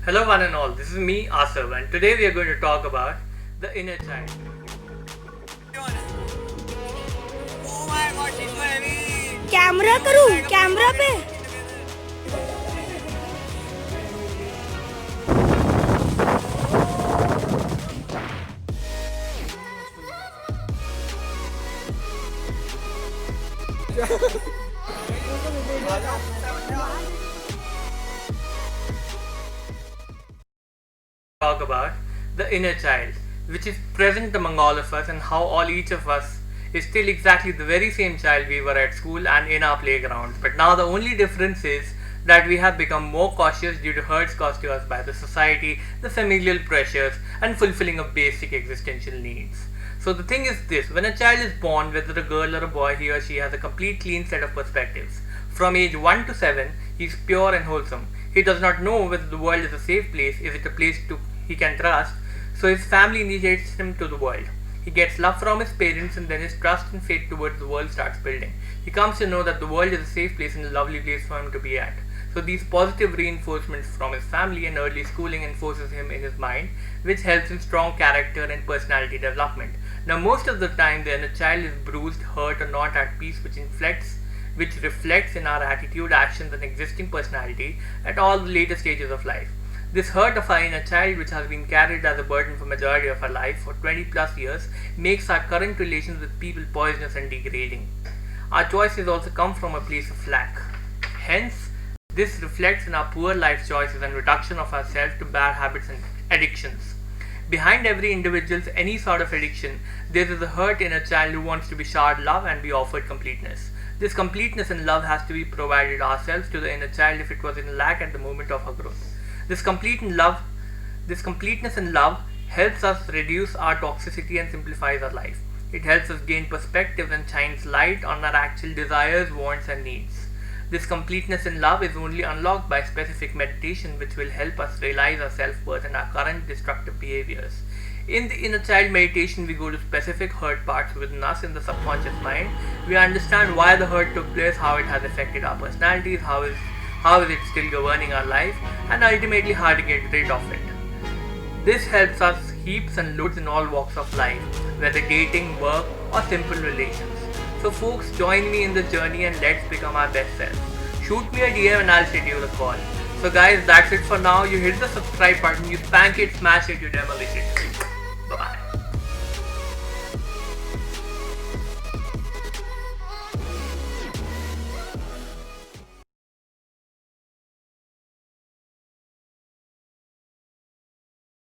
Hello, one and all. This is me, Asav, and today we are going to talk about the inner child. Oh my god, she's so heavy. Camera करूं camera पे Talk about the inner child, which is present among all of us, and how all each of us is still exactly the very same child we were at school and in our playgrounds. But now the only difference is that we have become more cautious due to hurts caused to us by the society, the familial pressures, and fulfilling of basic existential needs. So the thing is this: when a child is born, whether a girl or a boy, he or she has a complete clean set of perspectives. From age 1 to 7, he is pure and wholesome. He does not know whether the world is a safe place, is it a place he can trust, so his family initiates him to the world. He gets love from his parents, and then his trust and faith towards the world starts building. He comes to know that the world is a safe place and a lovely place for him to be at. So these positive reinforcements from his family and early schooling enforces him in his mind, which helps in strong character and personality development. Now most of the time then a child is bruised, hurt, or not at peace, which reflects in our attitude, actions, and existing personality at all the later stages of life. This hurt of our inner child, which has been carried as a burden for majority of our life for 20 plus years, makes our current relations with people poisonous and degrading. Our choices also come from a place of lack. Hence, this reflects in our poor life choices and reduction of ourselves to bad habits and addictions. Behind every individual's any sort of addiction, there is a hurt in a child who wants to be showered love and be offered completeness. This completeness and love has to be provided ourselves to the inner child if it was in lack at the moment of our growth. This completeness and love helps us reduce our toxicity and simplifies our life. It helps us gain perspective and shines light on our actual desires, wants, and needs. This completeness and love is only unlocked by specific meditation, which will help us realize our self-worth and our current destructive behaviors. In the inner child meditation, we go to specific hurt parts within us in the subconscious mind. We understand why the hurt took place, how it has affected our personalities, how is it still governing our life, and ultimately how to get rid of it. This helps us heaps and loads in all walks of life, whether dating, work, or simple relations. So folks, join me in this journey and let's become our best selves. Shoot me a DM and I'll schedule a call. So guys, that's it for now. You hit the subscribe button, you spank it, smash it, you demolish it.